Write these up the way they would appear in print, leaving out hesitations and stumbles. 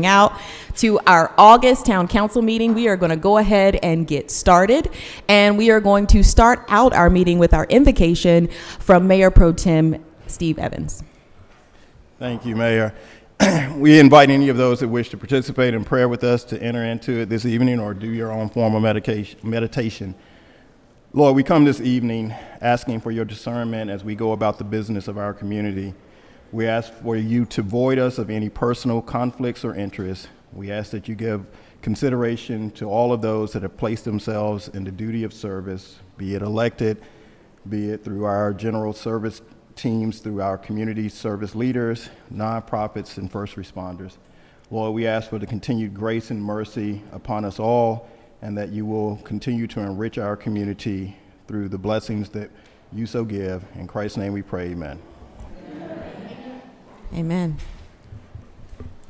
out to our August Town Council meeting. We are going to go ahead and get started, and we are going to start out our meeting with our invocation from Mayor Pro Tem Steve Evans. Thank you, Mayor. We invite any of those that wish to participate in prayer with us to enter into it this evening or do your own form of meditation. Lord, we come this evening asking for your discernment as we go about the business of our community. We ask for you to void us of any personal conflicts or interests. We ask that you give consideration to all of those that have placed themselves in the duty of service, be it elected, be it through our general service teams, through our community service leaders, nonprofits, and first responders. Lord, we ask for the continued grace and mercy upon us all, and that you will continue to enrich our community through the blessings that you so give. In Christ's name we pray, amen. Amen.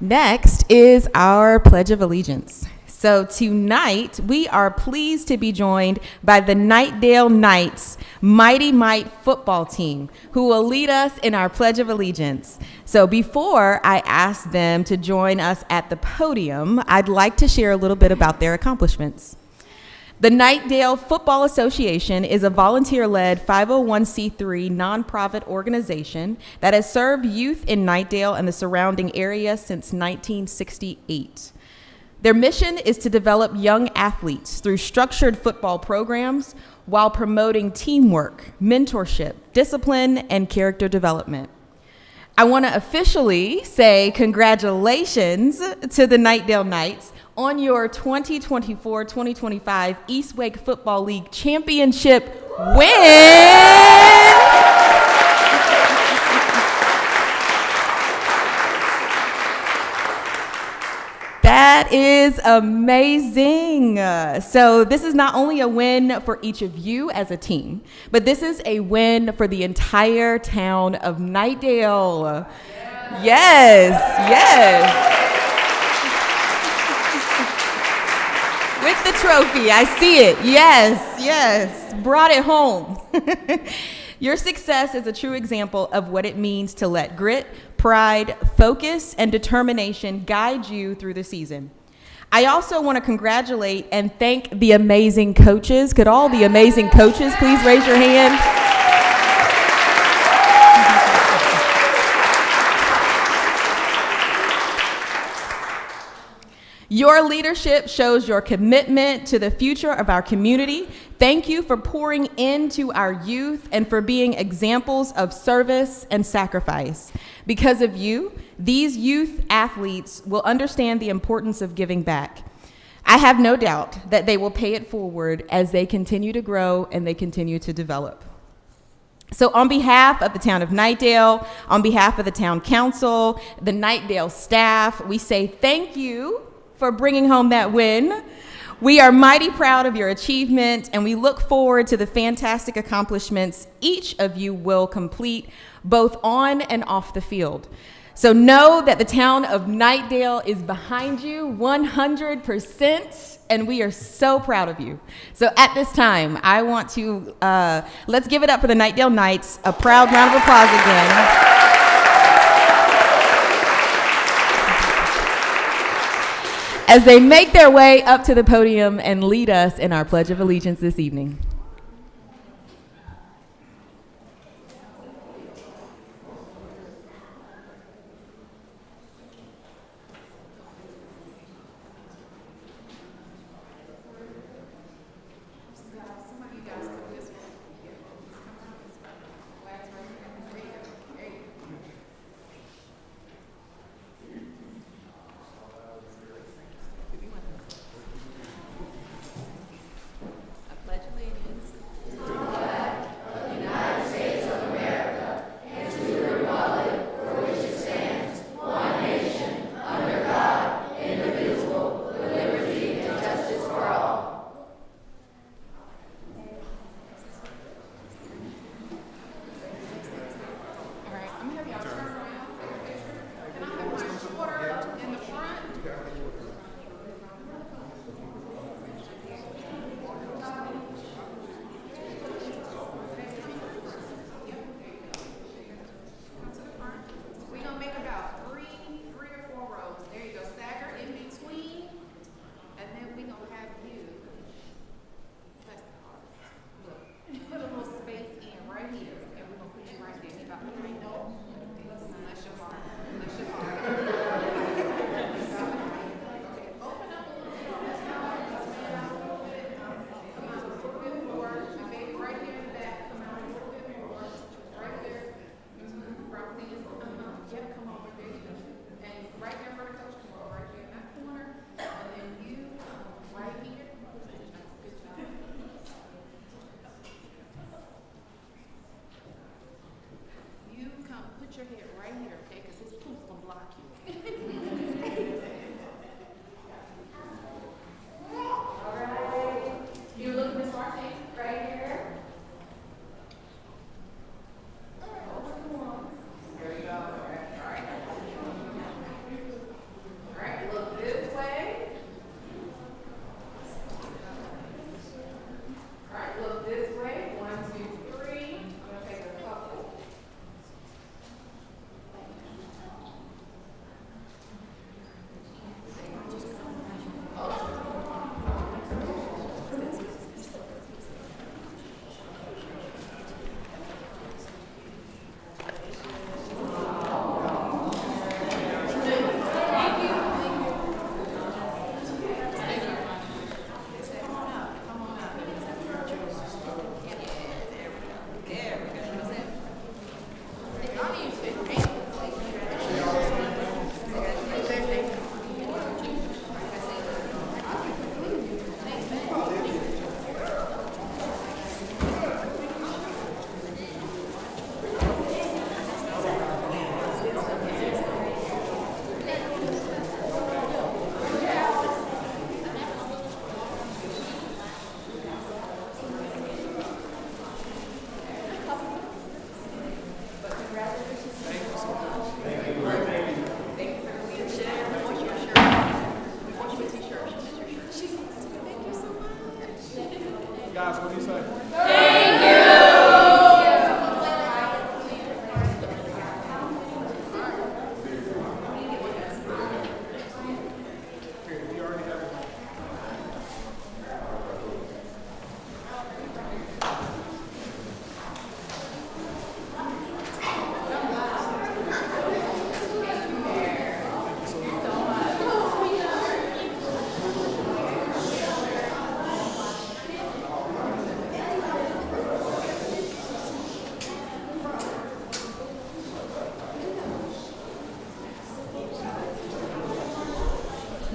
Next is our Pledge of Allegiance. So tonight, we are pleased to be joined by the Knightdale Knights Mighty Might football team, who will lead us in our Pledge of Allegiance. So before I ask them to join us at the podium, I'd like to share a little bit about their accomplishments. The Knightdale Football Association is a volunteer-led 501c3 nonprofit organization that has served youth in Knightdale and the surrounding area since 1968. Their mission is to develop young athletes through structured football programs while promoting teamwork, mentorship, discipline, and character development. I want to officially say congratulations to the Knightdale Knights on your 2024-2025 East Wake Football League Championship win. That is amazing. So this is not only a win for each of you as a team, but this is a win for the entire town of Knightdale. Yes, yes. With the trophy, I see it. Yes, yes. Brought it home. Your success is a true example of what it means to let grit, pride, focus, and determination guide you through the season. I also want to congratulate and thank the amazing coaches. Could all the amazing coaches please raise your hand? Your leadership shows your commitment to the future of our community. Thank you for pouring into our youth and for being examples of service and sacrifice. Because of you, these youth athletes will understand the importance of giving back. I have no doubt that they will pay it forward as they continue to grow and they continue to develop. So on behalf of the town of Knightdale, on behalf of the town council, the Knightdale staff, we say thank you for bringing home that win. We are mighty proud of your achievement, and we look forward to the fantastic accomplishments each of you will complete, both on and off the field. So know that the town of Knightdale is behind you 100%, and we are so proud of you. So at this time, I want to, let's give it up for the Knightdale Knights. A proud round of applause again. As they make their way up to the podium and lead us in our Pledge of Allegiance this evening. I pledge allegiance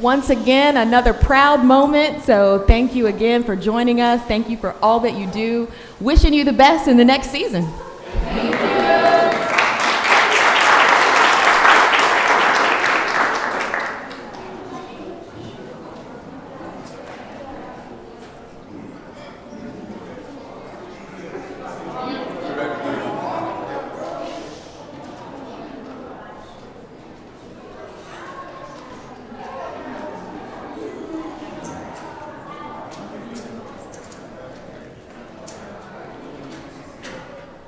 Once again, another proud moment. So thank you again for joining us. Thank you for all that you do. Wishing you the best in the next season.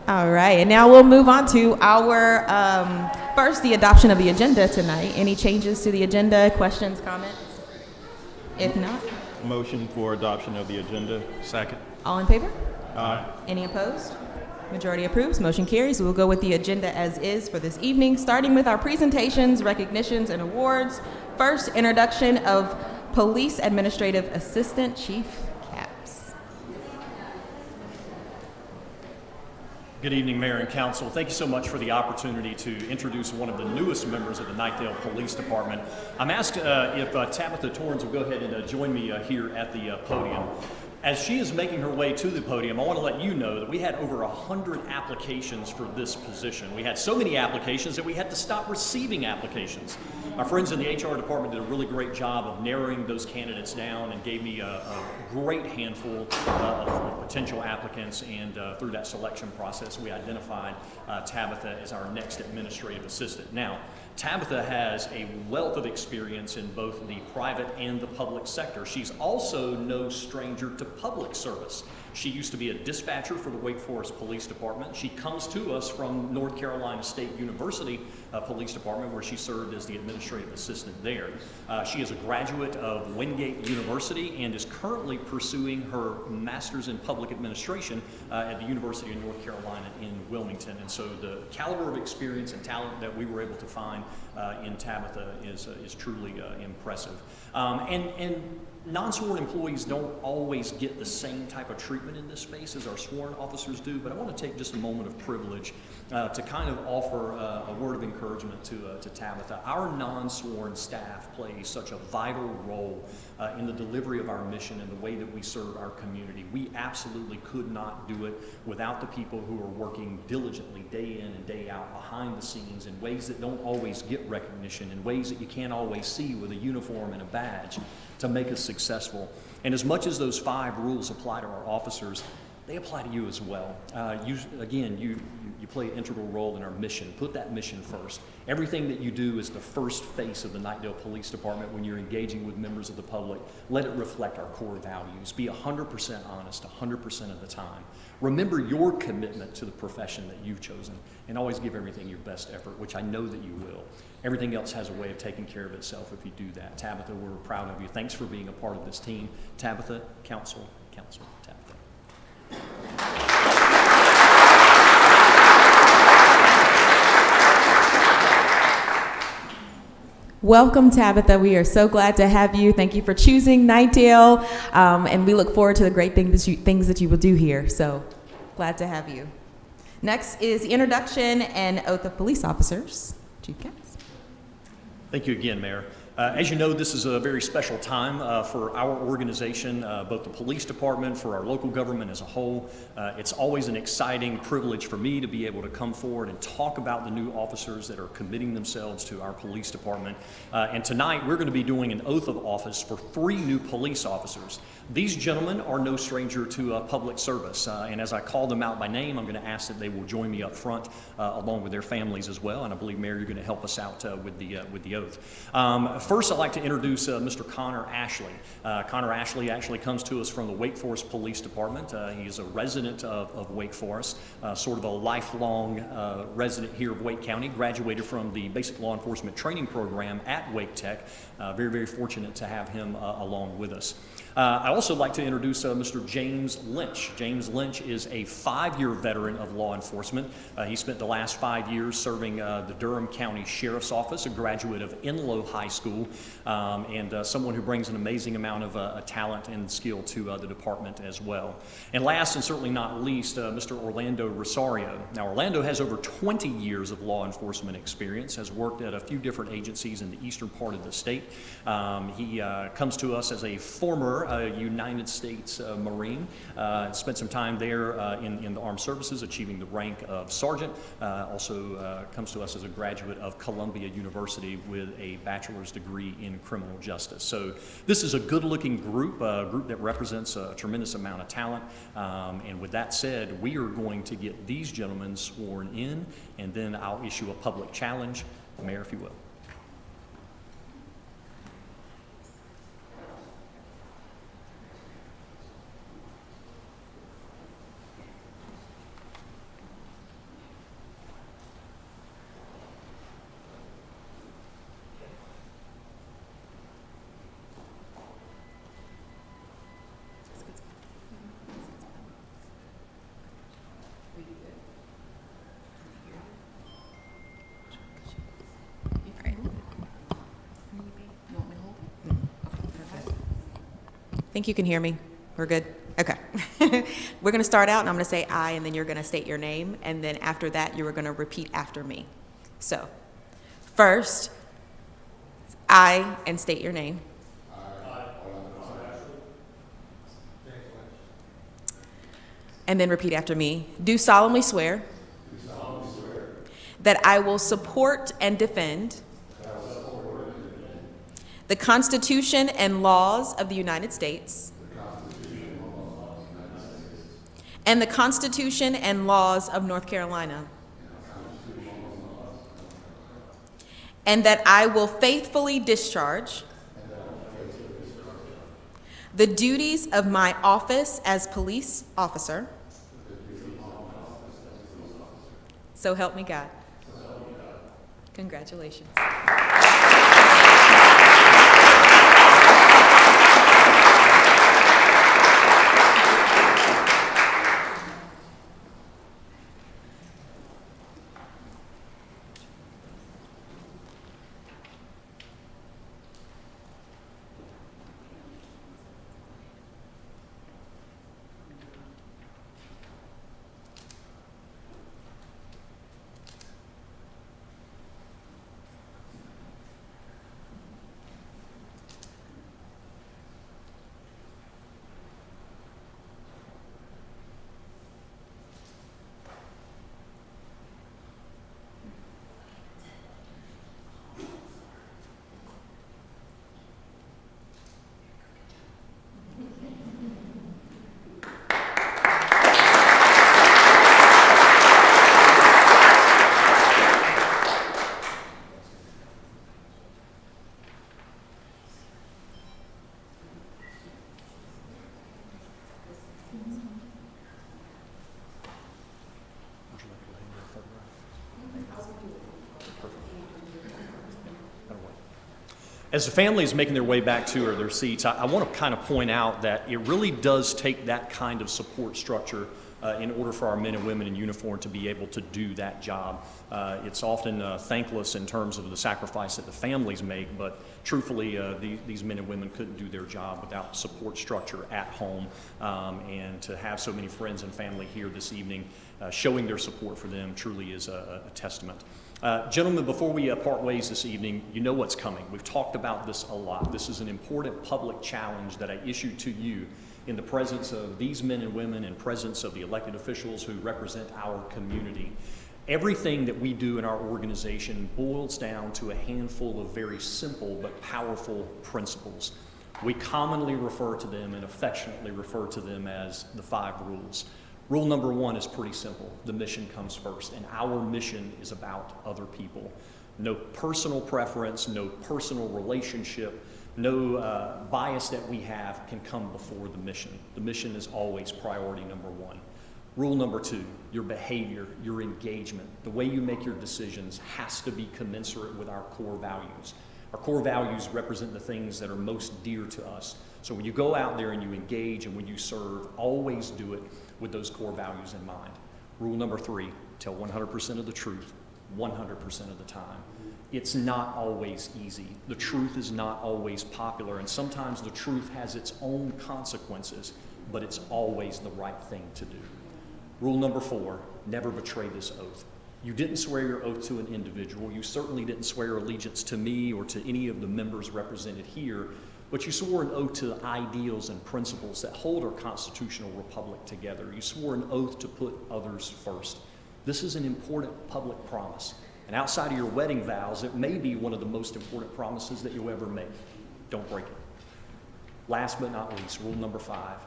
All right, and now we'll move on to our, first, the adoption of the agenda tonight. Any changes to the agenda, questions, comments? If not, Motion for adoption of the agenda. Second. all in favor? Aye. Any opposed? Majority approves, motion carries. We'll go with the agenda as is for this evening, starting with our presentations, recognitions, and awards. First, introduction of Police Administrative Assistant Chief Capps. Good evening, Mayor and Council. Thank you so much for the opportunity to introduce one of the newest members of the Knightdale Police Department. I'm asked if Tabitha Torrens will go ahead and join me here at the podium. As she is making her way to the podium, I want to let you know that we had over 100 applications for this position. We had so many applications that we had to stop receiving applications. Our friends in the HR department did a really great job of narrowing those candidates down and gave me a great handful of potential applicants, and through that selection process, we identified Tabitha as our next administrative assistant. Now, Tabitha has a wealth of experience in both the private and the public sector. She's also no stranger to public service. She used to be a dispatcher for the Wake Forest Police Department. She comes to us from North Carolina State University Police Department, where she served as the administrative assistant there. She is a graduate of Wingate University and is currently pursuing her master's in public administration at the University of North Carolina in Wilmington. And so the caliber of experience and talent that we were able to find in Tabitha is truly impressive. And non-sworn employees don't always get the same type of treatment in this space as our sworn officers do, but I want to take just a moment of privilege to kind of offer a word of encouragement to Tabitha. Our non-sworn staff plays such a vital role in the delivery of our mission and the way that we serve our community. We absolutely could not do it without the people who are working diligently day in and day out behind the scenes in ways that don't always get recognition, in ways that you can't always see with a uniform and a badge, to make us successful. And as much as those 5 rules apply to our officers, they apply to you as well. You play an integral role in our mission. Put that mission first. Everything that you do is the first face of the Knightdale Police Department when you're engaging with members of the public. Let it reflect our core values. Be 100% honest 100% of the time. Remember your commitment to the profession that you've chosen, and always give everything your best effort, which I know that you will. Everything else has a way of taking care of itself if you do that. Tabitha, we're proud of you. Thanks for being a part of this team. Tabitha, Council, Tabitha. Welcome, Tabitha. We are so glad to have you. Thank you for choosing Knightdale, and we look forward to the great things that you will do here. So glad to have you. Next is the introduction and oath of police officers. Chief Capps. Thank you again, Mayor. As you know, this is a very special time for our organization, both the police department, for our local government as a whole. It's always an exciting privilege for me to be able to come forward and talk about the new officers that are committing themselves to our police department. And tonight, we're going to be doing an oath of office for 3 new police officers. These gentlemen are no stranger to public service, and as I call them out by name, I'm going to ask that they will join me up front along with their families as well, and I believe, Mayor, you're going to help us out with the oath. First, I'd like to introduce Mr. Connor Ashley. Connor Ashley actually comes to us from the Wake Forest Police Department. He's a resident of Wake Forest, sort of a lifelong resident here of Wake County, graduated from the Basic Law Enforcement Training Program at Wake Tech. Very, very fortunate to have him along with us. I also like to introduce Mr. James Lynch. James Lynch is a 5-year veteran of law enforcement. He spent the last 5 years serving the Durham County Sheriff's Office, a graduate of Enloe High School. school, and someone who brings an amazing amount of talent and skill to the department as well. And last and certainly not least, Mr. Orlando Rosario. Now, Orlando has over 20 years of law enforcement experience, has worked at a few different agencies in the eastern part of the state. He comes to us as a former United States Marine, spent some time there in the armed services, achieving the rank of sergeant. Also comes to us as a graduate of Columbia University with a bachelor's degree in criminal justice. So this is a good-looking group, a group that represents a tremendous amount of talent. And with that said, we are going to get these gentlemen sworn in, and then I'll issue a public challenge. Mayor, if you will. Think you can hear me? We're good? Okay. We're going to start out, and I'm going to say I, and then you're going to state your name, and then after that, you are going to repeat after me. So, first, I, and state your name. And then repeat after me. Do solemnly swear that I will support and defend the Constitution and laws of the United States and the Constitution and laws of North Carolina, and that I will faithfully discharge the duties of my office as police officer. So help me God. Congratulations. As the family is making their way back to their seats, I want to kind of point out that it really does take that kind of support structure in order for our men and women in uniform to be able to do that job. It's often thankless in terms of the sacrifice that the families make, but truthfully, these men and women couldn't do their job without support structure at home. And to have so many friends and family here this evening showing their support for them truly is a testament. Gentlemen, before we part ways this evening, you know what's coming. We've talked about this a lot. This is an important public challenge that I issue to you in the presence of these men and women and presence of the elected officials who represent our community. Everything that we do in our organization boils down to a handful of very simple but powerful principles. We commonly refer to them and affectionately refer to them as the 5 rules. Rule number 1 is pretty simple. The mission comes first, and our mission is about other people. No personal preference, no personal relationship, no bias that we have can come before the mission. The mission is always priority number 1. Rule number 2, your behavior, your engagement, the way you make your decisions has to be commensurate with our core values. Our core values represent the things that are most dear to us. So when you go out there and you engage and when you serve, always do it with those core values in mind. Rule number 3, tell 100% of the truth, 100% of the time. It's not always easy. The truth is not always popular, and sometimes the truth has its own consequences, but it's always the right thing to do. Rule number 4, never betray this oath. You didn't swear your oath to an individual. You certainly didn't swear allegiance to me or to any of the members represented here, but you swore an oath to the ideals and principles that hold our constitutional republic together. You swore an oath to put others first. This is an important public promise. And outside of your wedding vows, it may be one of the most important promises that you'll ever make. Don't break it. Last but not least, rule number 5,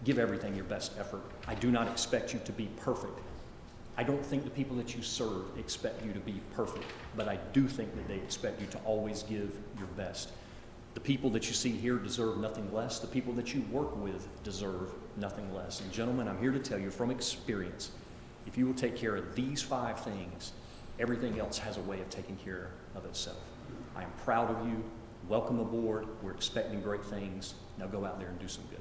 give everything your best effort. I do not expect you to be perfect. I don't think the people that you serve expect you to be perfect, but I do think that they expect you to always give your best. The people that you see here deserve nothing less. The people that you work with deserve nothing less. And gentlemen, I'm here to tell you from experience, if you will take care of these 5 things, everything else has a way of taking care of itself. I am proud of you. Welcome aboard. We're expecting great things. Now go out there and do some good.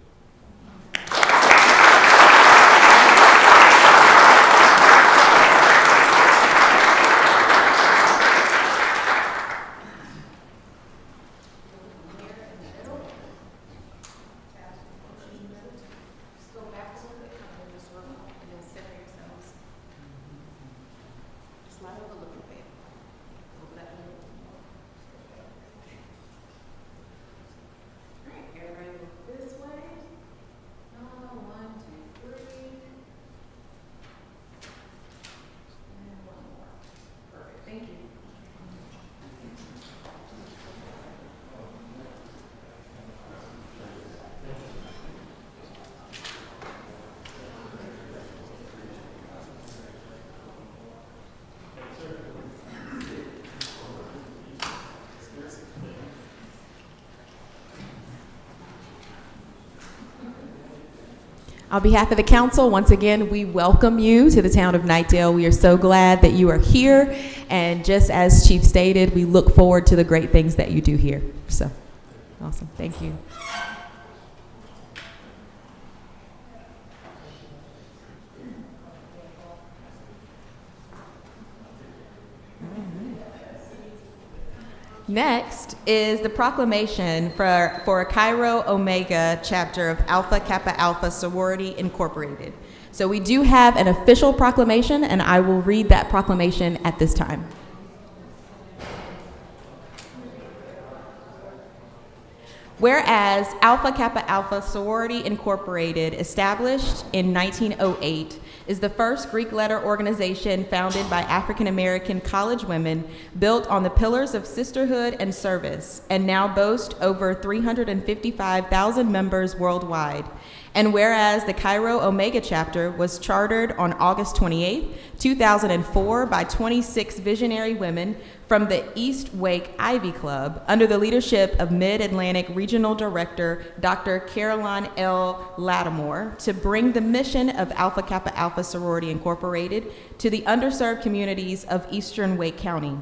On behalf of the council, once again, we welcome you to the town of Knightdale. We are so glad that you are here, and just as Chief stated, we look forward to the great things that you do here. So, awesome. Thank you. Next is the proclamation for a Cairo Omega chapter of Alpha Kappa Alpha Sorority Incorporated. So we do have an official proclamation, and I will read that proclamation at this time. Whereas Alpha Kappa Alpha Sorority Incorporated, established in 1908, is the first Greek letter organization founded by African American college women, built on the pillars of sisterhood and service, and now boasts over 355,000 members worldwide. And whereas the Cairo Omega chapter was chartered on August 28, 2004 by 26 visionary women from the East Wake Ivy Club under the leadership of Mid-Atlantic Regional Director Dr. Caroline L. Lattimore, to bring the mission of Alpha Kappa Alpha Sorority Incorporated to the underserved communities of Eastern Wake County.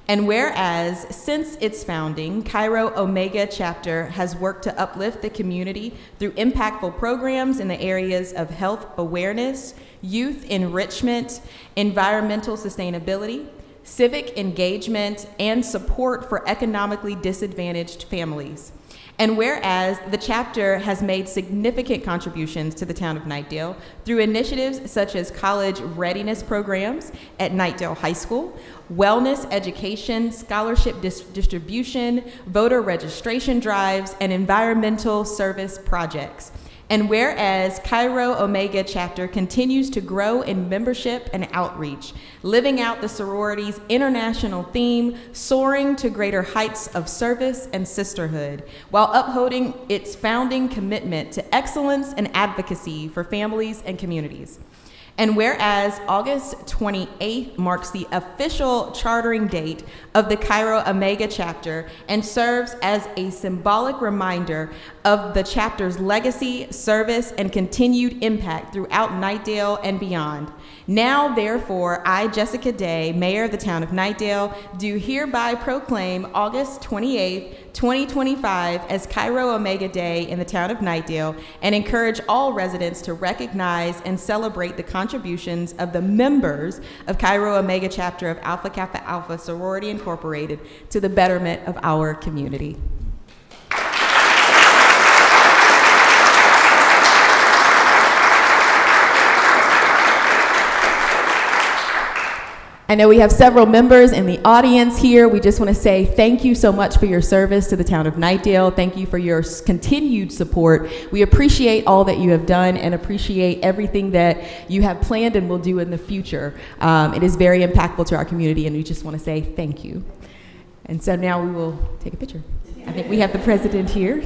And whereas, since its founding, Cairo Omega chapter has worked to uplift the community through impactful programs in the areas of health awareness, youth enrichment, environmental sustainability, civic engagement, and support for economically disadvantaged families. And whereas the chapter has made significant contributions to the town of Knightdale through initiatives such as college readiness programs at Knightdale High School, wellness education, scholarship distribution, voter registration drives, and environmental service projects. And whereas Cairo Omega chapter continues to grow in membership and outreach, living out the sorority's international theme, soaring to greater heights of service and sisterhood, while upholding its founding commitment to excellence and advocacy for families and communities. And whereas August 28th marks the official chartering date of the Cairo Omega chapter and serves as a symbolic reminder of the chapter's legacy, service, and continued impact throughout Knightdale and beyond. Now, therefore, I, Jessica Day, Mayor of the town of Knightdale, do hereby proclaim August 28th, 2025 as Cairo Omega Day in the town of Knightdale and encourage all residents to recognize and celebrate the contributions of the members of Cairo Omega chapter of Alpha Kappa Alpha Sorority Incorporated to the betterment of our community. I know we have several members in the audience here. We just want to say thank you so much for your service to the town of Knightdale. Thank you for your continued support. We appreciate all that you have done and appreciate everything that you have planned and will do in the future. It is very impactful to our community, and we just want to say thank you. And so now we will take a picture. I think we have the president here.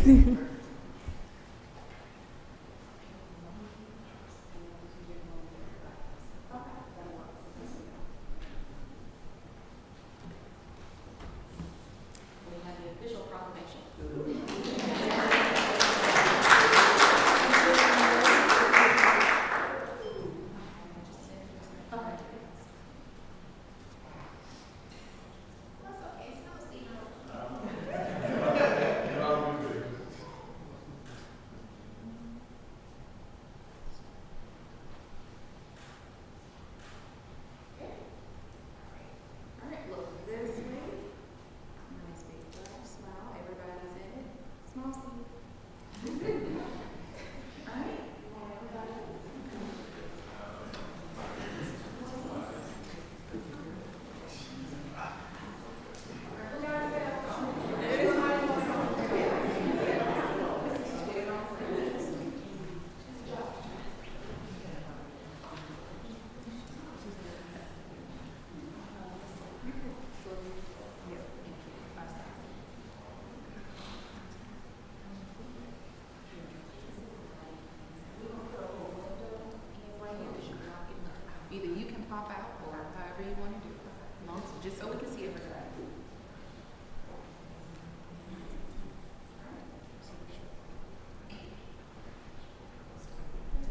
Either you can pop out or however you want to do it. Just so we can see everybody.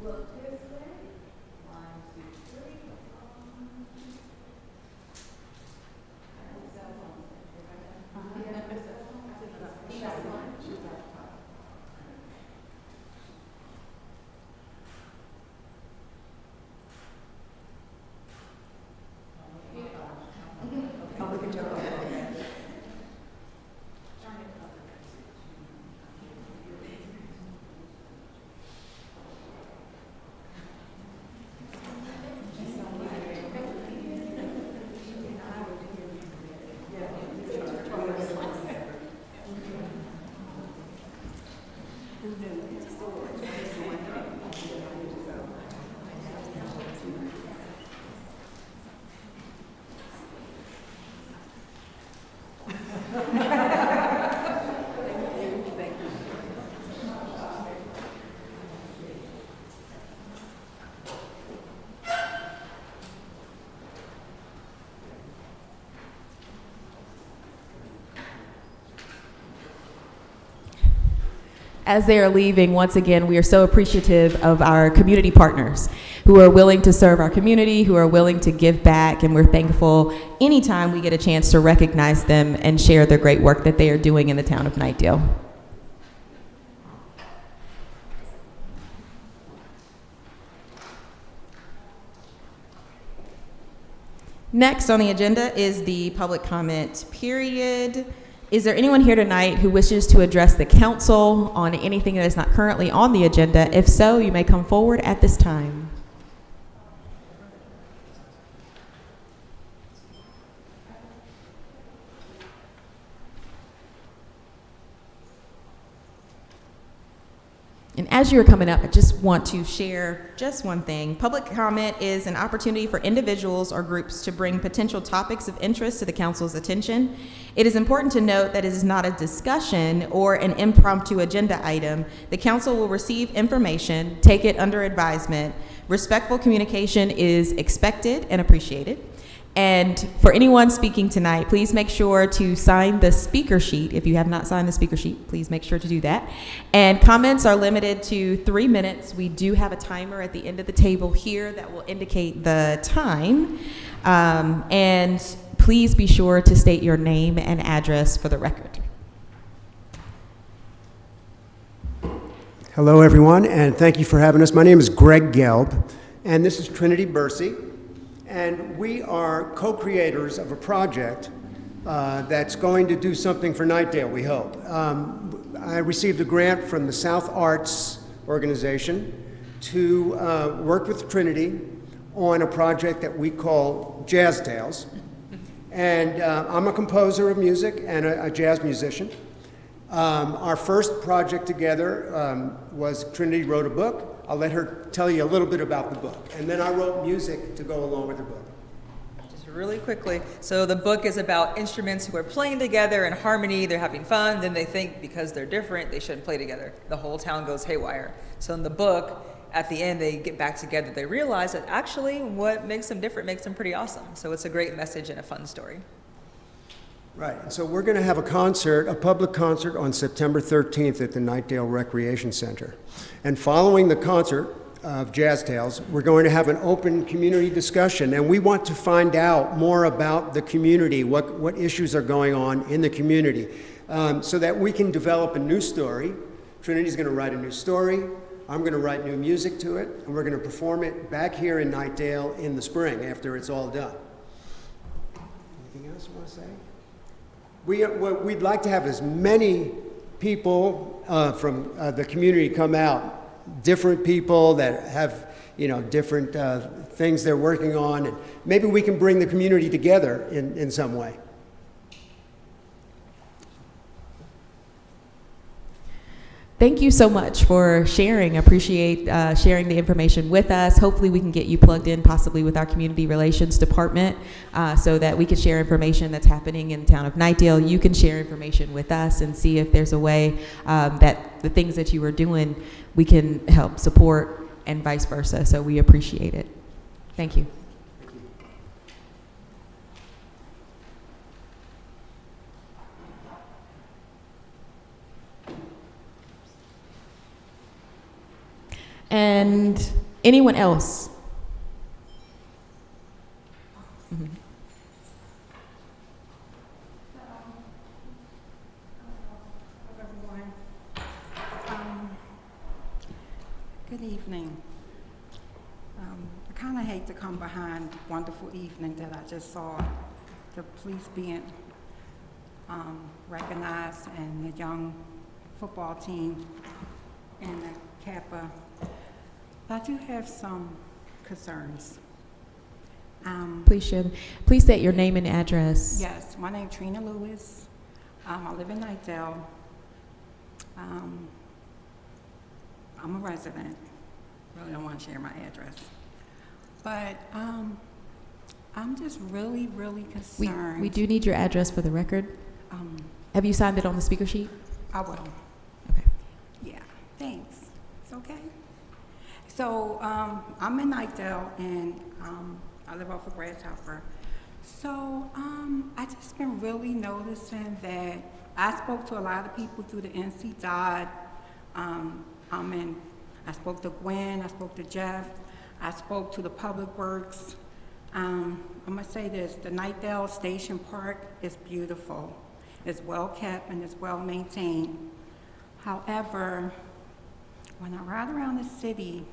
Look this way. 1, 2, 3. As they are leaving, once again, we are so appreciative of our community partners who are willing to serve our community, who are willing to give back, and we're thankful anytime we get a chance to recognize them and share the great work that they are doing in the town of Knightdale. Next on the agenda is the public comment period. Is there anyone here tonight who wishes to address the council on anything that is not currently on the agenda? If so, you may come forward at this time. And as you are coming up, I just want to share just one thing. Public comment is an opportunity for individuals or groups to bring potential topics of interest to the council's attention. It is important to note that it is not a discussion or an impromptu agenda item. The council will receive information, take it under advisement. Respectful communication is expected and appreciated. And for anyone speaking tonight, please make sure to sign the speaker sheet. If you have not signed the speaker sheet, please make sure to do that. And comments are limited to 3 minutes. We do have a timer at the end of the table here that will indicate the time. And please be sure to state your name and address for the record. Hello, everyone, and thank you for having us. My name is Greg Gelb, and this is Trinity Bursey, and we are co-creators of a project that's going to do something for Knightdale, we hope. I received a grant from the South Arts organization to work with Trinity on a project that we call Jazz Tales. And I'm a composer of music and a jazz musician. Our first project together was Trinity wrote a book. I'll let her tell you a little bit about the book. And then I wrote music to go along with her book. Just really quickly. So the book is about instruments who are playing together in harmony. They're having fun. Then they think because they're different, they shouldn't play together. The whole town goes haywire. So in the book, at the end, they get back together. They realize that actually what makes them different makes them pretty awesome. So it's a great message and a fun story. Right, and so we're going to have a concert, a public concert on September 13th at the Knightdale Recreation Center. And following the concert of Jazz Tales, we're going to have an open community discussion, and we want to find out more about the community, what issues are going on in the community, so that we can develop a new story. Trinity's going to write a new story. I'm going to write new music to it, and we're going to perform it back here in Knightdale in the spring after it's all done. Anything else you want to say? We'd like to have as many people from the community come out, different people that have, different things they're working on, and maybe we can bring the community together in some way. Thank you so much for sharing. Appreciate sharing the information with us. Hopefully we can get you plugged in possibly with our community relations department so that we can share information that's happening in the town of Knightdale. You can share information with us and see if there's a way that the things that you are doing, we can help support and vice versa. So we appreciate it. Thank you. And anyone else? Mm-hmm. Everyone. Good evening. I kind of hate to come behind the wonderful evening that I just saw, the police being recognized and the young football team and the Kappa. I do have some concerns. Please share. Please state your name and address. Yes, my name is Trina Lewis. I live in Knightdale. I'm a resident. Really don't want to share my address. But I'm just really, really concerned. We do need your address for the record. Have you signed it on the speaker sheet? I will. Okay. Yeah, thanks. It's okay. So I'm in Knightdale, and I live off of Grasshopper. So I just been really noticing that I spoke to a lot of people through the NC Dodd. I spoke to Gwen, I spoke to Jeff, I spoke to the Public Works. I'm gonna say this, the Knightdale Station Park is beautiful. It's well kept and it's well maintained. However, when I ride around the city,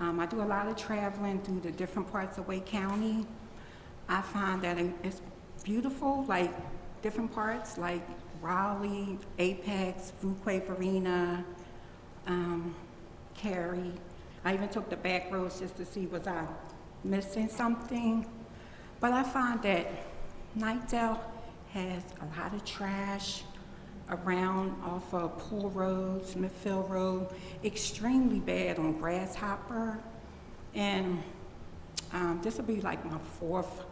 I do a lot of traveling through the different parts of Wake County. I find that it's beautiful, like different parts, like Raleigh, Apex, Fuquay Farina, Cary. I even took the back roads just to see was I missing something. But I find that Knightdale has a lot of trash around off of Pool Road, Smithfield Road, extremely bad on Grasshopper. And this will be like my 4th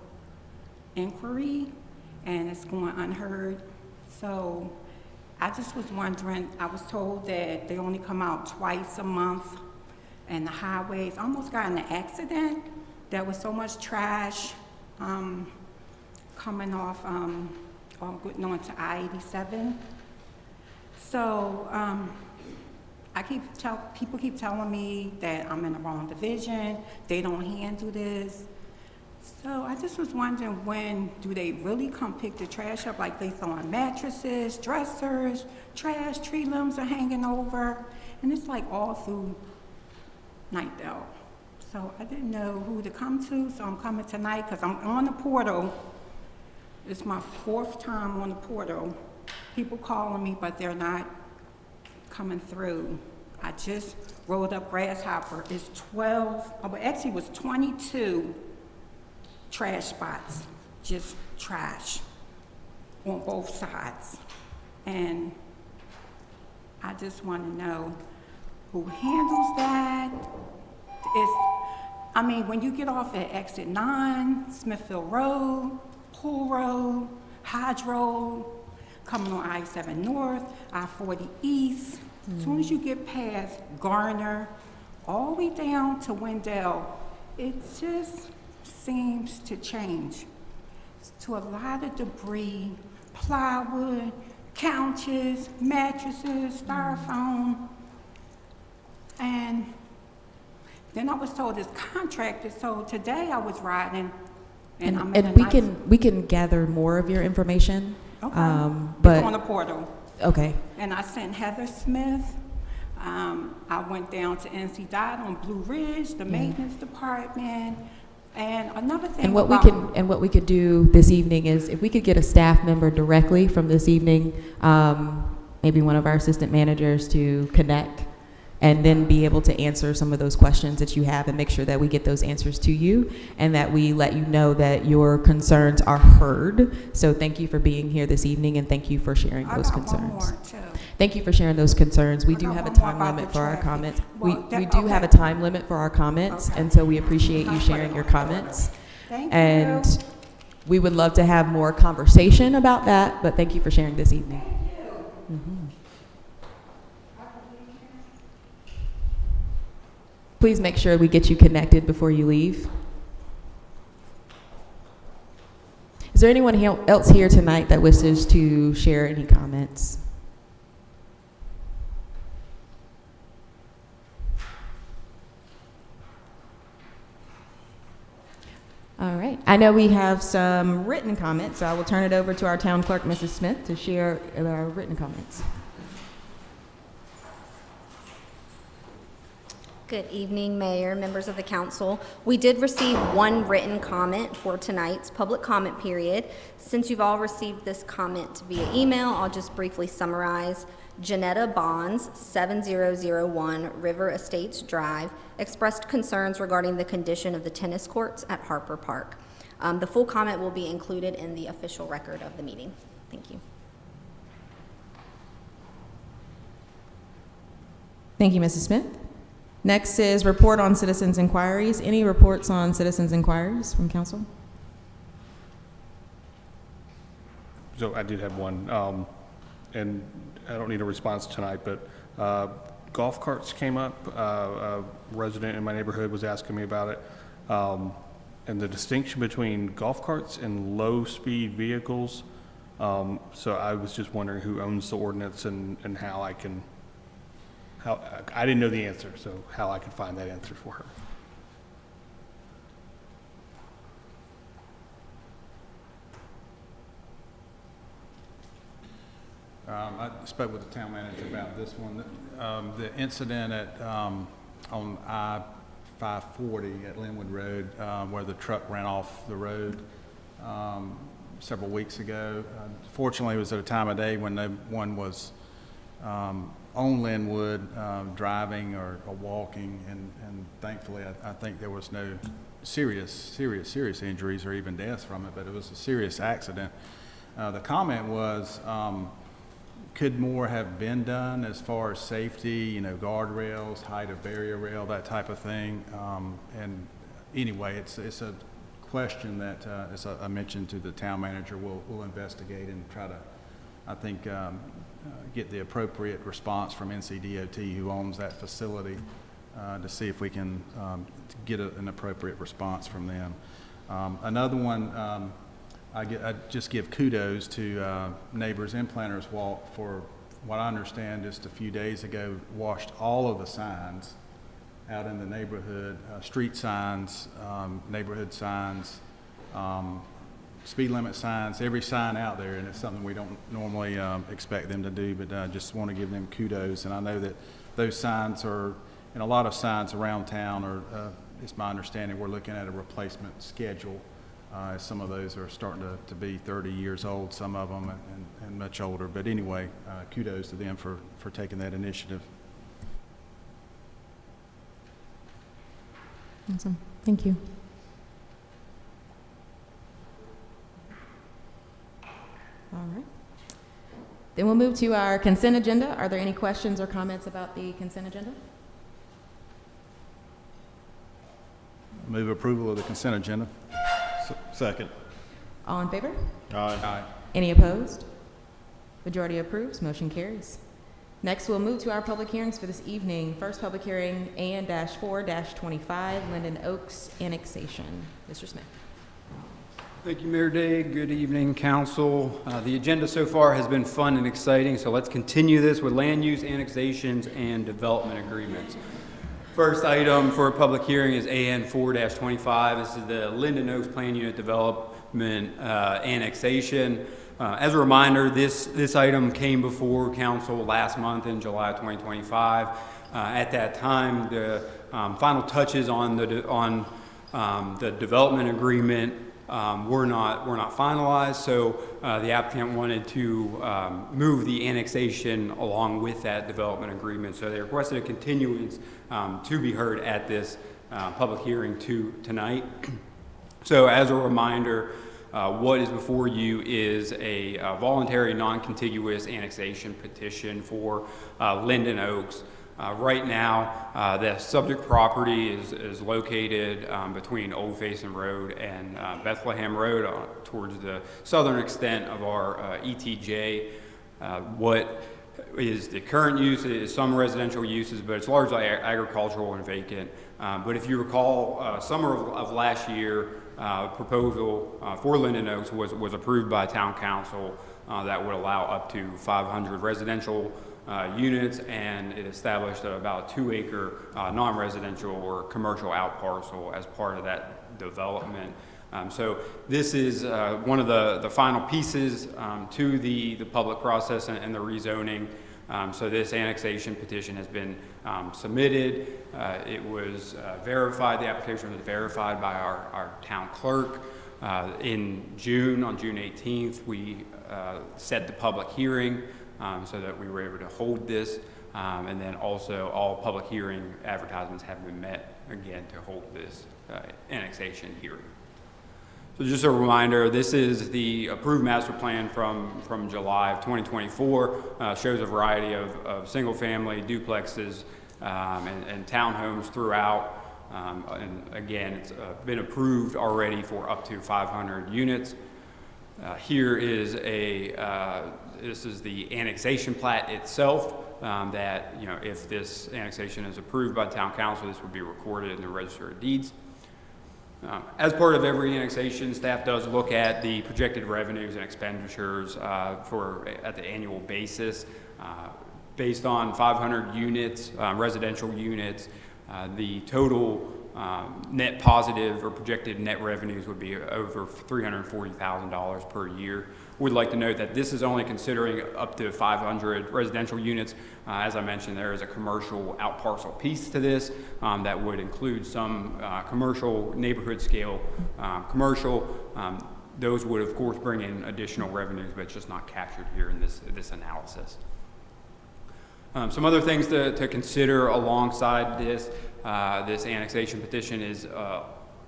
inquiry, and it's going unheard. So I just was wondering, I was told that they only come out twice a month, and the highways almost got in an accident. There was so much trash coming off, going on to I-87. So people keep telling me that I'm in the wrong division, they don't handle this. So I just was wondering, when do they really come pick the trash up? Like they throwing mattresses, dressers, trash, tree limbs are hanging over, and it's like all through Knightdale. So I didn't know who to come to, so I'm coming tonight because I'm on the portal. It's my 4th time on the portal. People calling me, but they're not coming through. I just rolled up Grasshopper. It's 12, oh, but actually it was 22 trash spots, just trash on both sides. And I just want to know who handles that. I mean, when you get off at exit 9, Smithfield Road, Pool Road, Hodge Road, coming on I-7 North, I-40 East, as soon as you get past Garner, all the way down to Wendell, it just seems to change to a lot of debris, plywood, couches, mattresses, styrofoam. And then I was told it's contracted, so today I was riding and I'm in a And nice, we can gather more of your information. okay, But it's on the portal. okay. And I sent Heather Smith. I went down to NC Dot on Blue Ridge, the maintenance department. And another thing And what about we could do this evening is if we could get a staff member directly from this evening, maybe one of our assistant managers to connect and then be able to answer some of those questions that you have and make sure that we get those answers to you and that we let you know that your concerns are heard. So thank you for being here this evening and thank you for sharing I those got one concerns. more, too. Thank you for sharing those concerns. We I do got have a one more time about limit the for our traffic. comments. Well, We do okay. have a time limit for our comments, Okay. and so we appreciate you sharing your comments. Thank And you. we would love to have more conversation about that, but thank you for sharing this evening. Mhm. Please make sure we get you connected before you leave. Is there anyone else here tonight that wishes to share any comments? All right. I know we have some written comments, so I will turn it over to our town clerk, Mrs. Smith, to share our written comments. Good evening, Mayor, members of the council. We did receive one written comment for tonight's public comment period. Since you've all received this comment via email, I'll just briefly summarize. Janetta Bonds, 7001 River Estates Drive, expressed concerns regarding the condition of the tennis courts at Harper Park. The full comment will be included in the official record of the meeting. Thank you. Thank you, Mrs. Smith. Next is report on citizens' inquiries. Any reports on citizens' inquiries from council? So I did have one, and I don't need a response tonight, but golf carts came up. A resident in my neighborhood was asking me about it, and the distinction between golf carts and low-speed vehicles. So I was just wondering who owns the ordinance and how I can, I didn't know the answer, so how I can find that answer for her. I spoke with the town manager about this one. The incident at, on I-540 at Linwood Road, where the truck ran off the road several weeks ago. Fortunately, it was at a time of day when no one was on Linwood driving or walking, and thankfully, I think there was no serious injuries or even deaths from it, but it was a serious accident. The comment was, could more have been done as far as safety, you know, guardrails, height of barrier rail, that type of thing. And anyway, it's a question that, as I mentioned to the town manager, we'll investigate and try to, I think, get the appropriate response from NCDOT, who owns that facility, to see if we can get an appropriate response from them. Another one, I just give kudos to Neighbors and Planners Walk for what I understand just a few days ago washed all of the signs out in the neighborhood, street signs, neighborhood signs, speed limit signs, every sign out there, and it's something we don't normally expect them to do, but I just want to give them kudos. And I know that those signs are, and a lot of signs around town are, it's my understanding, we're looking at a replacement schedule. Some of those are starting to be 30 years old, some of them, and much older. But anyway, kudos to them for taking that initiative. Awesome. Thank you. All right. Then we'll move to our consent agenda. Are there any questions or comments about the consent agenda? Move approval of the consent agenda. Second. All in favor? Aye. Any opposed? Majority approves, motion carries. Next, we'll move to our public hearings for this evening. First public hearing, AN-4-25, Lynden Oaks annexation. Mr. Smith. Thank you, Mayor Day. Good evening, council. The agenda so far has been fun and exciting, so let's continue this with land use annexations and development agreements. First item for a public hearing is AN-4-25. This is the Lynden Oaks Plan Unit Development annexation. As a reminder, this item came before council last month in July 2025. At that time, the final touches on the development agreement were not finalized, so the applicant wanted to move the annexation along with that development agreement. So they requested a continuance to be heard at this public hearing tonight. So as a reminder, what is before you is a voluntary non-contiguous annexation petition for Lynden Oaks. Right now, the subject property is located between Old Faison Road and Bethlehem Road towards the southern extent of our ETJ. What is the current use is some residential uses, but it's largely agricultural and vacant. But if you recall, summer of last year, proposal for Lynden Oaks was approved by town council that would allow up to 500 residential units, and it established about 2-acre non-residential or commercial out parcel as part of that development. So this is one of the final pieces to the public process and the rezoning. So this annexation petition has been submitted. It was verified, the application was verified by our town clerk in June. On June 18th, we set the public hearing so that we were able to hold this. And then also all public hearing advertisements have been met again to hold this annexation hearing. So just a reminder, this is the approved master plan from July of 2024. Shows a variety of single-family duplexes and townhomes throughout. And again, it's been approved already for up to 500 units. Here is this is the annexation plat itself. That, you know, if this annexation is approved by town council, this would be recorded in the Register of Deeds. As part of every annexation, staff does look at the projected revenues and expenditures at the annual basis. Based on 500 units, residential units, the total net positive or projected net revenues would be over $340,000 per year. We'd like to note that this is only considering up to 500 residential units. As I mentioned, there is a commercial out parcel piece to this that would include some commercial neighborhood scale commercial. Those would of course bring in additional revenues, but it's just not captured here in this analysis. Some other things to consider alongside this annexation petition is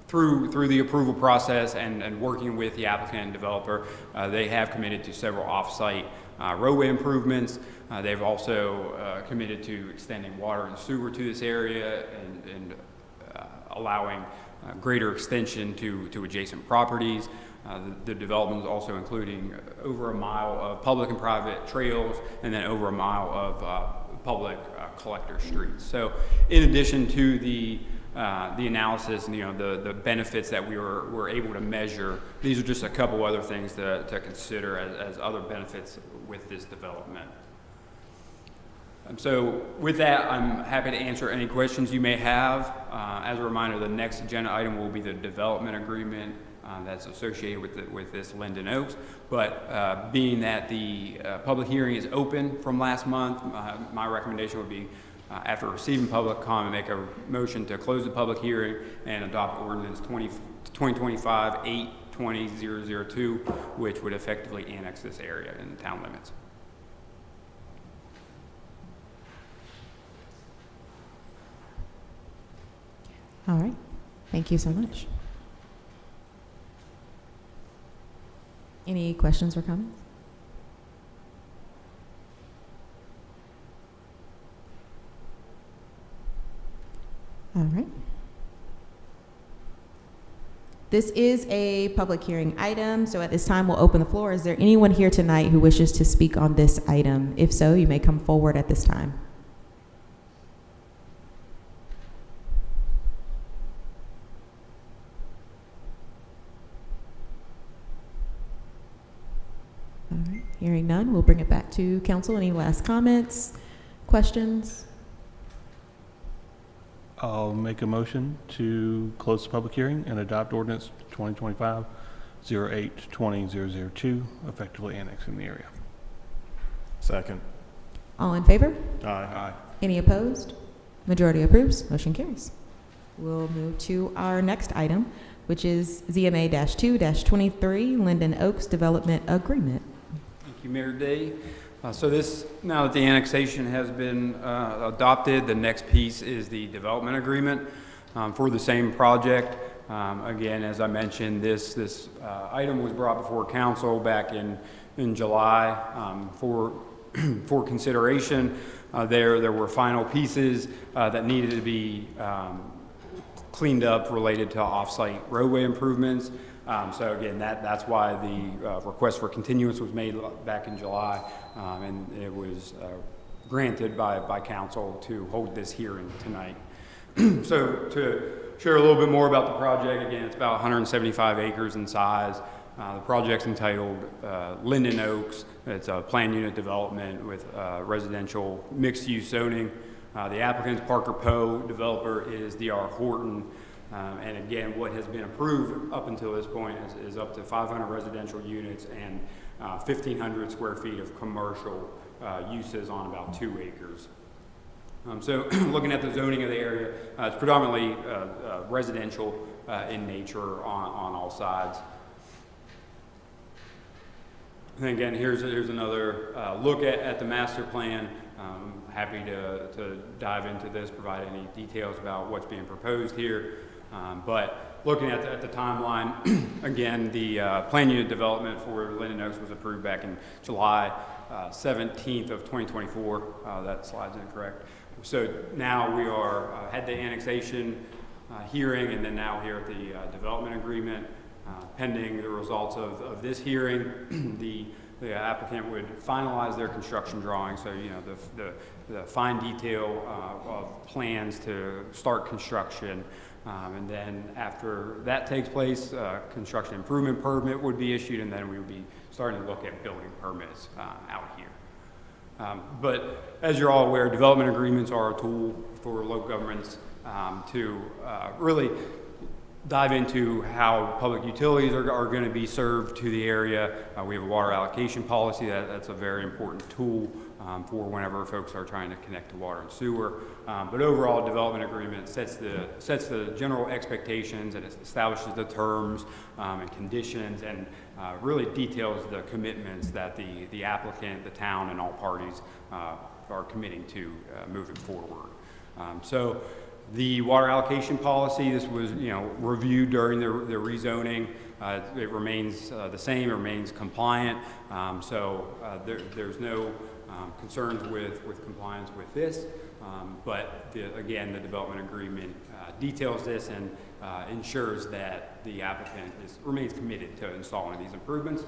through the approval process and working with the applicant and developer, they have committed to several off-site roadway improvements. They've also committed to extending water and sewer to this area and allowing greater extension to adjacent properties. The development is also including over a mile of public and private trails and then over a mile of public collector streets. So in addition to the analysis and the benefits that we were able to measure, these are just a couple other things to consider as other benefits with this development. So with that, I'm happy to answer any questions you may have. As a reminder, the next agenda item will be the development agreement. that's associated with this Lynden Oaks. But being that the public hearing is open from last month, my recommendation would be after receiving public comment, make a motion to close the public hearing and adopt ordinance 2025-8-20002, which would effectively annex this area in the town limits. All right. Thank you so much. Any questions or comments? All right. This is a public hearing item, so at this time we'll open the floor. Is there anyone here tonight who wishes to speak on this item? If so, you may come forward at this time. All right. Hearing none, we'll bring it back to council. Any last comments, questions? I'll make a motion to close the public hearing and adopt ordinance 2025-08-20002, effectively annexing the area. Second. All in favor? Aye. Any opposed? Majority approves. Motion carries. We'll move to our next item, which is ZMA-2-23 Lynden Oaks Development Agreement. Thank you, Mayor Day. So this, now that the annexation has been adopted, the next piece is the development agreement for the same project. Again, as I mentioned, this item was brought before council back in July for for consideration. There were final pieces that needed to be cleaned up related to off-site roadway improvements. So again, that's why the request for continuance was made back in July, and it was granted by council to hold this hearing tonight. So to share a little bit more about the project, again, it's about 175 acres in size. The project's entitled Lynden Oaks. It's a planned unit development with residential mixed-use zoning. The applicant's Parker Poe, developer is D.R. Horton. And again, what has been approved up until this point is up to 500 residential units and 1,500 square feet of commercial uses on about 2 acres. So looking at the zoning of the area, it's predominantly residential in nature on all sides. And again, here's another look at the master plan. Happy to dive into this, provide any details about what's being proposed here. But looking at the timeline, again, the plan unit development for Lynden Oaks was approved back in July 17th of 2024. That slide's incorrect. So now we are had the annexation hearing, and then now here at the development agreement. Pending the results of this hearing, the applicant would finalize their construction drawing. So, you know, the fine detail of plans to start construction. And then after that takes place, construction improvement permit would be issued, and then we would be starting to look at building permits out here. But as you're all aware, development agreements are a tool for local governments to really dive into how public utilities are going to be served to the area. We have a water allocation policy that's a very important tool for whenever folks are trying to connect to water and sewer. But overall, development agreement sets the general expectations, and it establishes the terms and conditions, and really details the commitments that the applicant, the town, and all parties are committing to moving forward. So the water allocation policy, this was reviewed during the rezoning. It remains the same, it remains compliant. So there's no concerns with compliance with this. But again, the development agreement details this and ensures that the applicant remains committed to installing these improvements.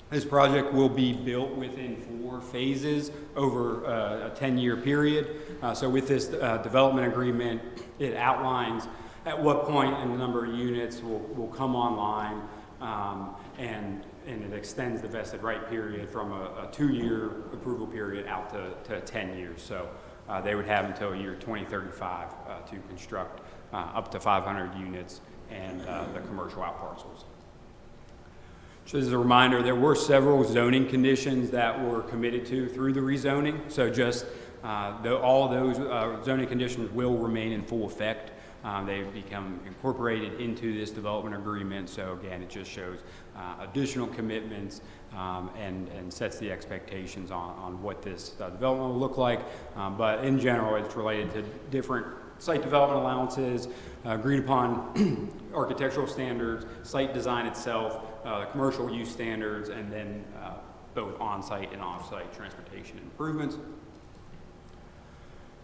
This project will be built within 4 phases over a 10-year period. So with this development agreement, it outlines at what point and the number of units will come online, and it extends the vested right period from a 2-year approval period out to 10 years. So they would have until year 2035 to construct up to 500 units and the commercial out parcels. So as a reminder, there were several zoning conditions that were committed to through the rezoning. So just all of those zoning conditions will remain in full effect. They become incorporated into this development agreement. So again, it just shows additional commitments and sets the expectations on what this development will look like. But in general, it's related to different site development allowances, agreed upon architectural standards, site design itself, commercial use standards, and then both on-site and off-site transportation improvements.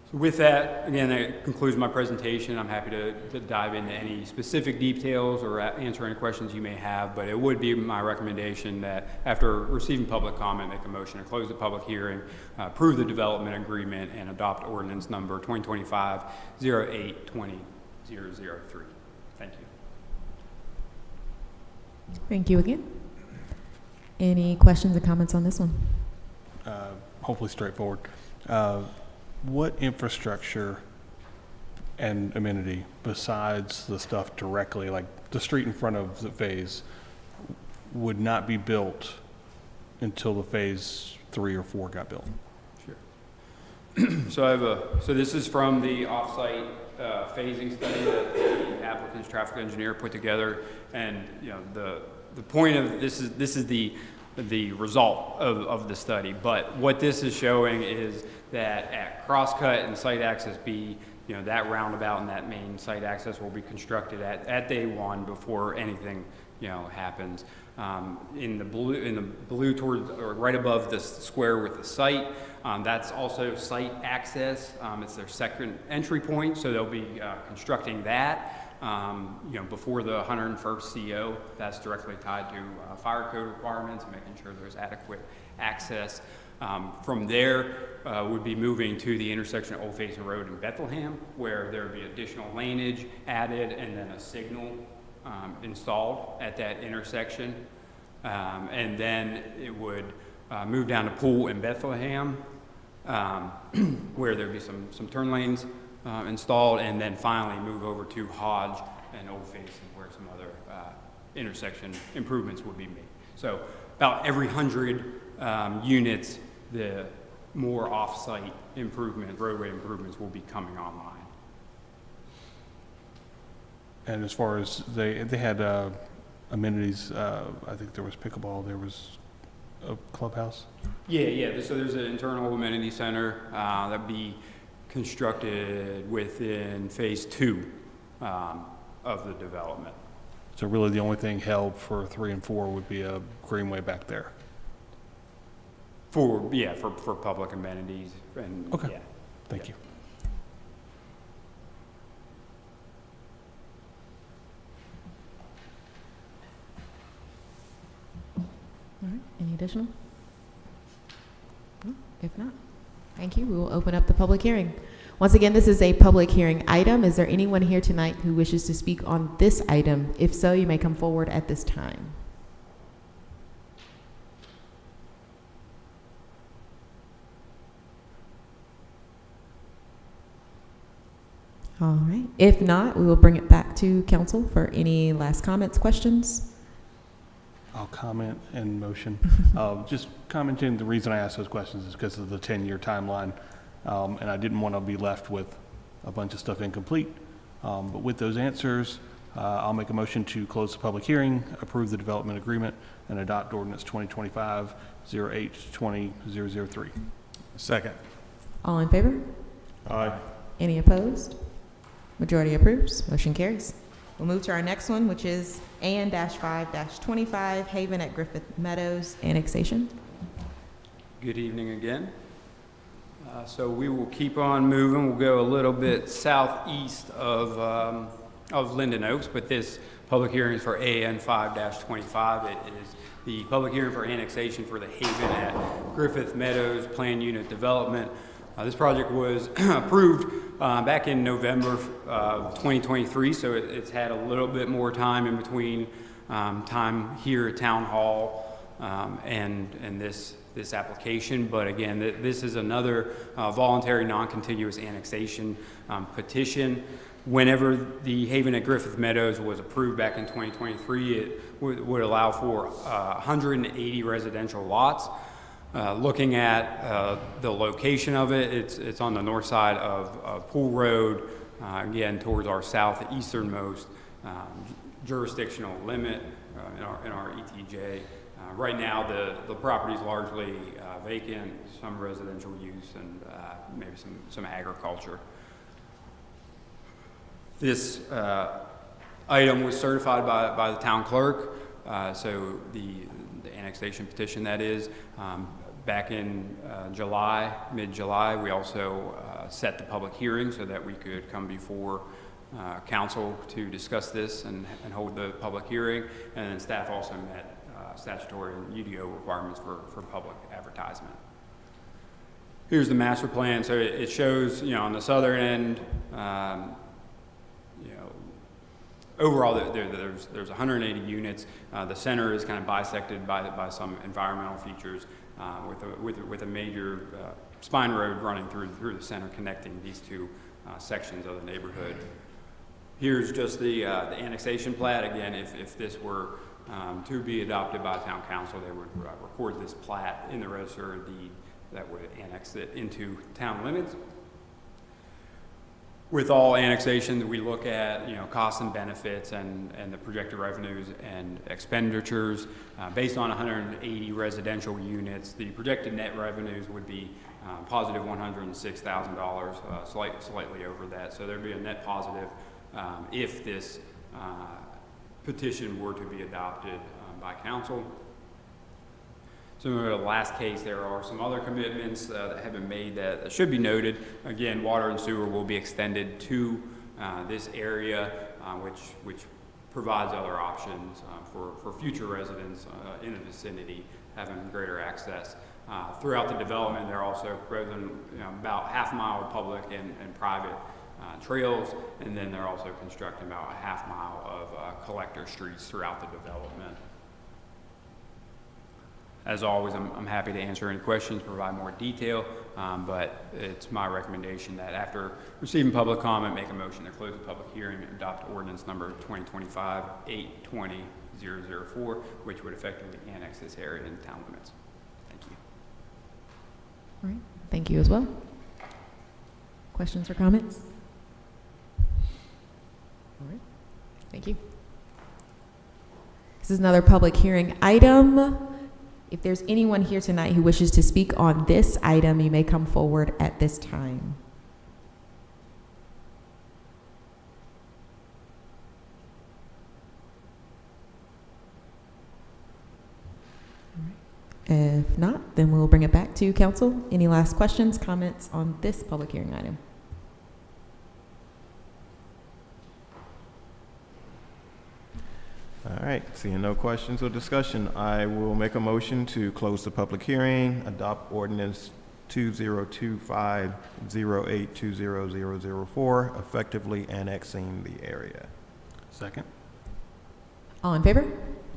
So with that, again, that concludes my presentation. I'm happy to dive into any specific details or answer any questions you may have, but it would be my recommendation that after receiving public comment, make a motion to close the public hearing, approve the development agreement, and adopt ordinance number 2025-08-20003. Thank you. Thank you again. Any questions or comments on this one? Hopefully straightforward. What infrastructure and amenity besides the stuff directly, like the street in front of the phase, would not be built until the phase 3 or 4 got built? Sure. So this is from the off-site phasing study that the applicant's traffic engineer put together, and the point of this is the result of the study. But what this is showing is that at Crosscut and Site Access B, that roundabout and that main site access will be constructed at day one before anything happens. In the blue towards or right above the square with the site, that's also site access. It's their second entry point, so they'll be constructing that. Before the 101st CO, that's directly tied to fire code requirements and making sure there's adequate access. From there, would be moving to the intersection of Old Faison Road and Bethlehem, where there would be additional laneage added and then a signal installed at that intersection. And then it would move down to Poole and Bethlehem, where there'd be some turn lanes installed, and then finally move over to Hodge and Old Faison, where some other intersection improvements would be made. So about every 100 units, the more off-site roadway improvements will be coming online. And as far as they had amenities, I think there was pickleball, there was a clubhouse. Yeah. So there's an internal amenity center that'd be constructed within phase 2 of the development. So really the only thing held for 3 and 4 would be a greenway back there. For public amenities and Okay. Yeah. Thank you. All right, any additional? No? If not, thank you. We will open up the public hearing. Once again, this is a public hearing item. Is there anyone here tonight who wishes to speak on this item? If so, you may come forward at this time. All right. If not, we will bring it back to council for any last comments, questions. I'll comment and motion. Just commenting, the reason I asked those questions is because of the 10-year timeline, and I didn't want to be left with a bunch of stuff incomplete. But with those answers, I'll make a motion to close the public hearing, approve the development agreement, and adopt ordinance 2025-08-20003. Second. All in favor? Aye. Any opposed? Majority approves. Motion carries. We'll move to our next one, which is AN-5-25 Haven at Griffith Meadows annexation. Good evening again. So we will keep on moving. We'll go a little bit southeast of Lynden Oaks, but this public hearing is for AN-5-25. It is the public hearing for annexation for the Haven at Griffith Meadows Plan Unit Development. This project was approved back in November of 2023, so it's had a little bit more time in between time here at Town Hall and this this application. But again, this is another voluntary non-contiguous annexation petition. Whenever the Haven at Griffith Meadows was approved back in 2023, it would allow for 180 residential lots. Looking at the location of it, it's on the north side of Pool Road, again towards our southeasternmost jurisdictional limit in our ETJ. Right now, the property is largely vacant, some residential use, and maybe some agriculture. This item was certified by the town clerk, so the annexation petition, that is, back in July, mid-July. We also set the public hearing so that we could come before council to discuss this and hold the public hearing. And then staff also met statutory and UDO requirements for public advertisement. Here's the master plan. So it shows, on the southern end, overall, there's 180 units. The center is kind of bisected by some environmental features, with a major spine road running through the center, connecting these two sections of the neighborhood. Here's just the annexation plat. Again, if this were to be adopted by town council, they would record this plat in the register of deed that would annex it into town limits. With all annexations, we look at costs and benefits and the projected revenues and expenditures. Based on 180 residential units, the projected net revenues would be positive $106,000, slightly over that. So there'd be a net positive if this petition were to be adopted by council. Similar to the last case, there are some other commitments that have been made that should be noted. Again, water and sewer will be extended to this area, which provides other options for future residents in the vicinity having greater access. Throughout the development, they're also proposing about half-mile of public and private trails, and then they're also constructing about a half-mile of collector streets throughout the development. As always, I'm happy to answer any questions, provide more detail, but it's my recommendation that after receiving public comment, make a motion to close the public hearing and adopt ordinance number 2025-820-004, which would effectively annex this area in town limits. Thank you. All right. Thank you as well. Questions or comments? All right. Thank you. This is another public hearing item. If there's anyone here tonight who wishes to speak on this item, you may come forward at this time. If not, then we'll bring it back to council. Any last questions, comments on this public hearing item? All right, seeing no questions or discussion, I will make a motion to close the public hearing, adopt ordinance 2025-0820-004, effectively annexing the area. Second. All in favor?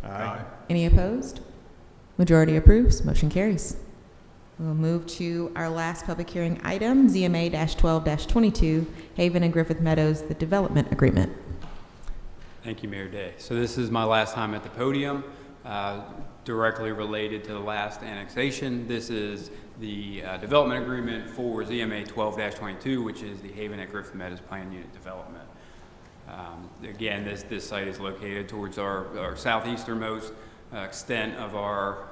Aye. Any opposed? Majority approves. Motion carries. We'll move to our last public hearing item, ZMA-12-22, Haven and Griffith Meadows, the development agreement. Thank you, Mayor Day. So this is my last time at the podium, directly related to the last annexation. This is the development agreement for ZMA 12-22, which is the Haven at Griffith Meadows Plan Unit Development. Again, this site is located towards our southeasternmost extent of our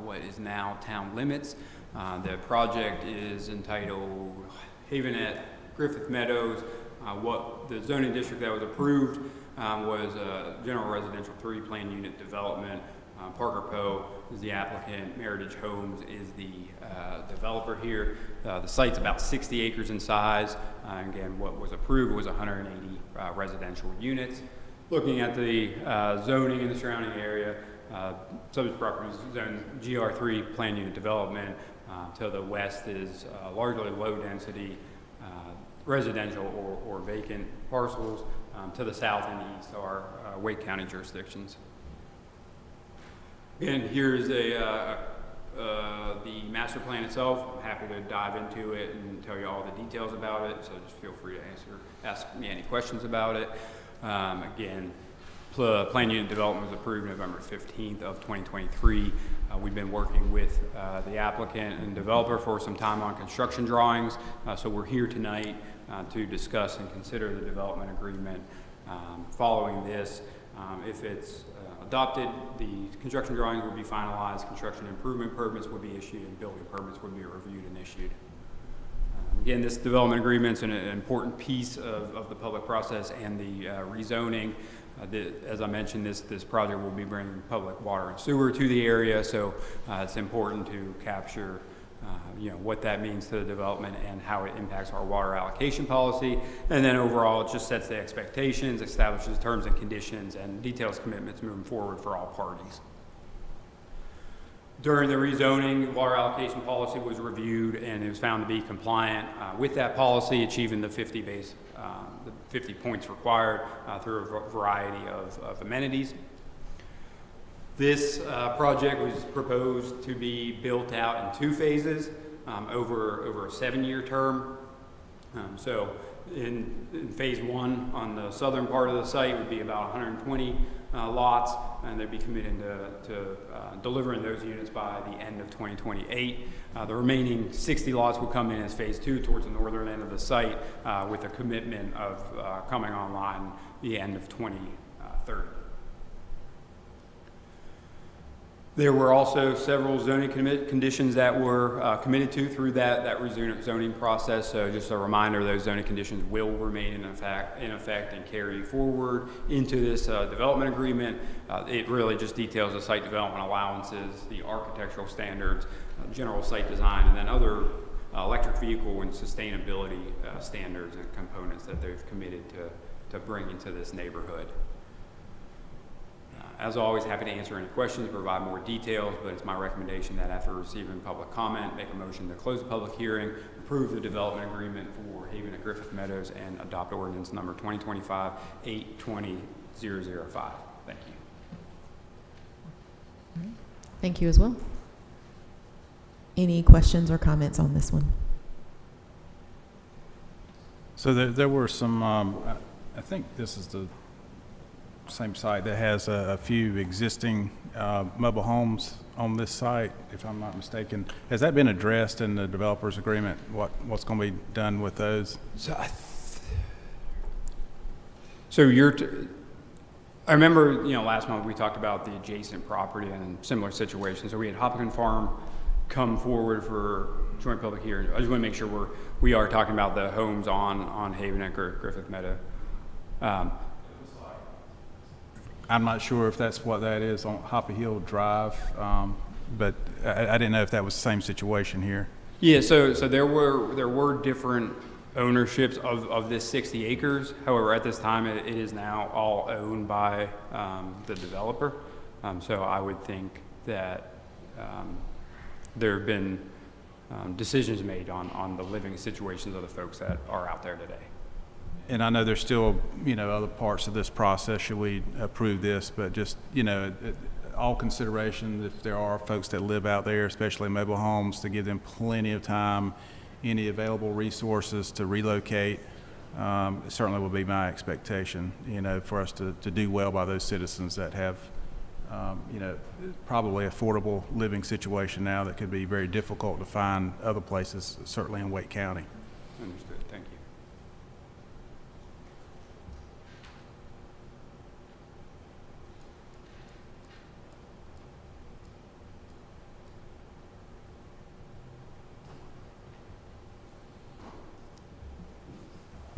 what is now town limits. The project is entitled Haven at Griffith Meadows. What the zoning district that was approved was a general residential 3 plan unit development. Parker Poe is the applicant. Meritage Homes is the developer here. The site's about 60 acres in size. Again, what was approved was 180 residential units. Looking at the zoning in the surrounding area, subject property is zoned GR3 plan unit development. To the west is largely low density residential or vacant parcels. To the south and east are Wake County jurisdictions. And here's a The master plan itself, I'm happy to dive into it and tell you all the details about it, so just feel free to ask me any questions about it. Again, plan unit development was approved November 15th of 2023. We've been working with the applicant and developer for some time on construction drawings, so we're here tonight to discuss and consider the development agreement. Following this, if it's adopted, the construction drawings would be finalized, construction improvement permits would be issued, and building permits would be reviewed and issued. Again, this development agreement is an important piece of the public process and the rezoning. As I mentioned, this project will be bringing public water and sewer to the area, so it's important to capture what that means to the development and how it impacts our water allocation policy. And then overall, it just sets the expectations, establishes terms and conditions, and details commitments moving forward for all parties. During the rezoning, water allocation policy was reviewed and it was found to be compliant with that policy, achieving the 50 points required through a variety of amenities. This project was proposed to be built out in 2 phases over a 7-year term. So in phase 1 on the southern part of the site would be about 120 lots, and they'd be committed to delivering those units by the end of 2028. The remaining 60 lots would come in as phase 2 towards the northern end of the site with a commitment of coming online the end of 2030. There were also several zoning conditions that were committed to through that rezoning process. So just a reminder, those zoning conditions will remain in effect and carry forward into this development agreement. It really just details the site development allowances, the architectural standards, general site design, and then other electric vehicle and sustainability standards and components that they've committed to bring into this neighborhood. As always, happy to answer any questions, provide more details, but it's my recommendation that after receiving public comment, make a motion to close the public hearing, approve the development agreement for Haven at Griffith Meadows, and adopt ordinance number 2025-820-005. Thank you. Thank you as well. Any questions or comments on this one? So there were some, I think this is the same site that has a few existing mobile homes on this site, if I'm not mistaken. Has that been addressed in the developer's agreement? What's going to be done with those? I remember, last month we talked about the adjacent property and similar situations. So we had Hopkins Farm come forward for joint public hearing. I just want to make sure we are talking about the homes on Haven at Griffith Meadow. I'm not sure if that's what that is on Hoppy Hill Drive, but I didn't know if that was the same situation here. Yeah, so there were different ownerships of this 60 acres. However, at this time, it is now all owned by the developer. So I would think that there have been decisions made on the living situations of the folks that are out there today. And I know there's still, other parts of this process should we approve this, but just, all consideration if there are folks that live out there, especially mobile homes, to give them plenty of time, any available resources to relocate. Certainly will be my expectation, for us to do well by those citizens that have, probably affordable living situation now that could be very difficult to find other places, certainly in Wake County. Understood. Thank you.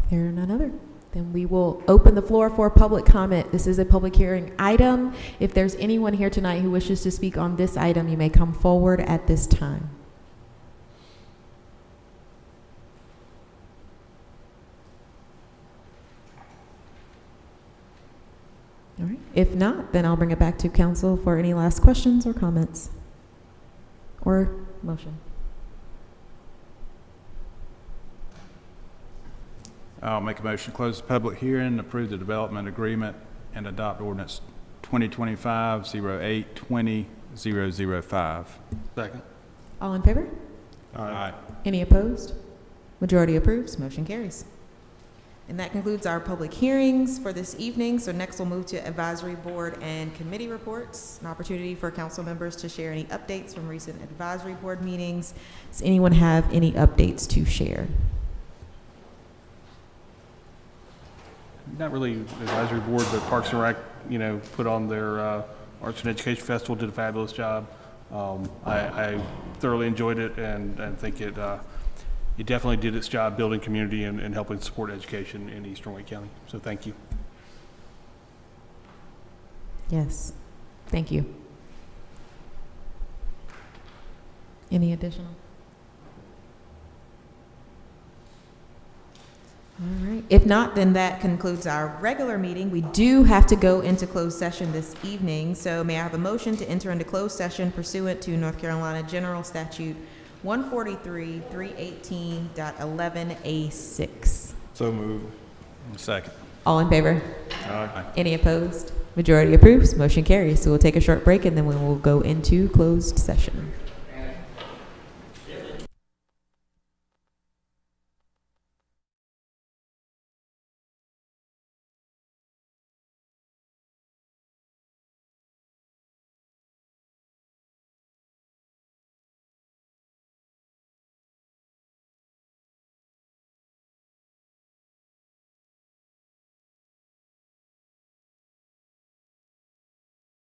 There are none other. Then we will open the floor for public comment. This is a public hearing item. If there's anyone here tonight who wishes to speak on this item, you may come forward at this time. All right. If not, then I'll bring it back to council for any last questions or comments or motion. I'll make a motion to close the public hearing, approve the development agreement, and adopt ordinance 2025-0820-005. 005. Second. All in favor? Aye. Any opposed? Majority approves, motion carries. And that concludes our public hearings for this evening. So next we'll move to advisory board and committee reports, an opportunity for council members to share any updates from recent advisory board meetings. Does anyone have any updates to share? Not really advisory board, but Parks and Rec, put on their Arts and Education Festival, did a fabulous job. I thoroughly enjoyed it and think it definitely did its job building community and helping support education in Eastern Wake County. So thank you. Yes, thank you. Any additional? All right, if not, then that concludes our regular meeting. We do have to go into closed session this evening, so may I have a motion to enter into closed session pursuant to North Carolina General Statute 143, 318.11A6. So moved. Second. All in favor? Aye. Any opposed? Majority approves, motion carries. So we'll take a short break and then we will go into closed session.